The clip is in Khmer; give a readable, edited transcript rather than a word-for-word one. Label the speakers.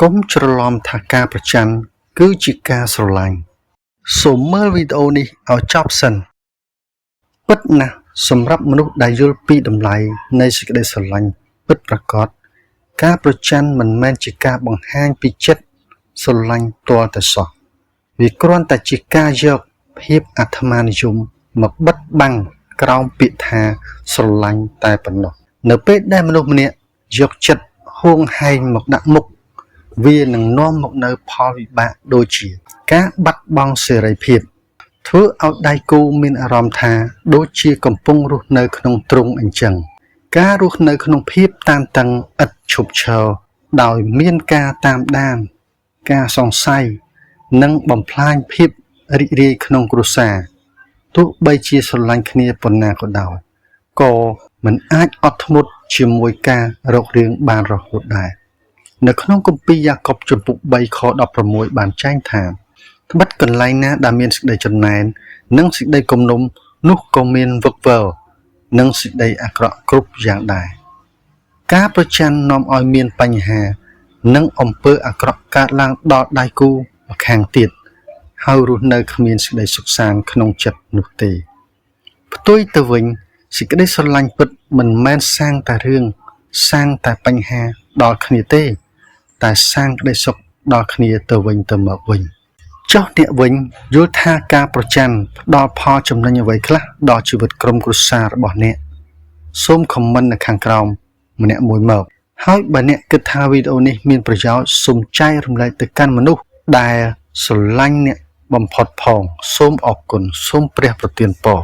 Speaker 1: កុំច្រឡំថាការប្រច័ណ្ឌគឺជាការស្រឡាញ់សូមមើលវីដេអូនេះឲ្យចប់សិនពិតណាស់សម្រាប់មនុស្សដែលយល់ពីតម្លៃនៃសេចក្តីស្រឡាញ់ពិតប្រាកដការប្រច័ណ្ឌមិនមែនជាការបង្ហាញពីចិត្តស្រឡាញ់ផ្ទាល់តែសោះវាគ្រាន់តែជាការយកភាពអាត្មានិយមមកបិទបាំងក្រោមពាក្យថាស្រឡាញ់តែប៉ុណ្ណោះនៅពេលដែលមនុស្សម្នាក់យកចិត្តហួងហែងមកដាក់មុខវានឹងនាំមកនូវផលវិបាកដូចជាការបាត់បង់សេរីភាពធ្វើឲ្យដៃគូមានអារម្មណ៍ថាដូចជាកំពុងរស់នៅក្នុងទ្រុងអញ្ចឹងការរស់នៅក្នុងភាពតានតឹងឥតឈប់ឈរដោយមានការតាមដានការសង្ស័យនិងបំផ្លាញភាពរីករាយក្នុងគ្រួសារទោះបីជាស្រឡាញ់គ្នាប៉ុណ្ណាក៏ដោយក៏មិនអាចអត់ធ្មត់ជាមួយការរករឿងបានរហូតដែរនៅក្នុងគម្ពីរយ៉ាកុបជំពូក3ខ16បានចែងថាត្បិតកន្លែងណាដែលមានសេចក្តីចំណែននិងសេចក្តីគំនុំនោះក៏មានវឹកវរនិងសេចក្តីអាក្រក់គ្រប់យ៉ាងដែរការប្រច័ណ្ឌនាំឲ្យមានបញ្ហានិងអំពើអាក្រក់កើតឡើងដល់ដៃគូម្ខាងទៀតហើយរស់នៅគ្មានសេចក្តីសុខសាន្តក្នុងចិត្តនោះទេផ្ទុយទៅវិញសេចក្តីស្រឡាញ់ពិតមិនមែនសាងតែរឿងសាងតែបញ្ហាដល់គ្នាទេតែសាងក្តីសុខដល់គ្នាទៅវិញទៅមកវិញចុះអ្នកវិញយល់ថាការប្រច័ណ្ឌផ្ដល់ផលចំណេញអ្វីខ្លះដល់ជីវិតក្រុមគ្រួសាររបស់អ្នកសូមខមមិននៅខាងក្រោមម្នាក់មួយមកហើយបើអ្នកគិតថាវីដេអូនេះមានប្រយោជន៍សូមចែករំលែកទៅកាន់មនុស្សដែលស្រឡាញ់អ្នកបំផុតផងសូមអរគុណសូមព្រះប្រទានពរ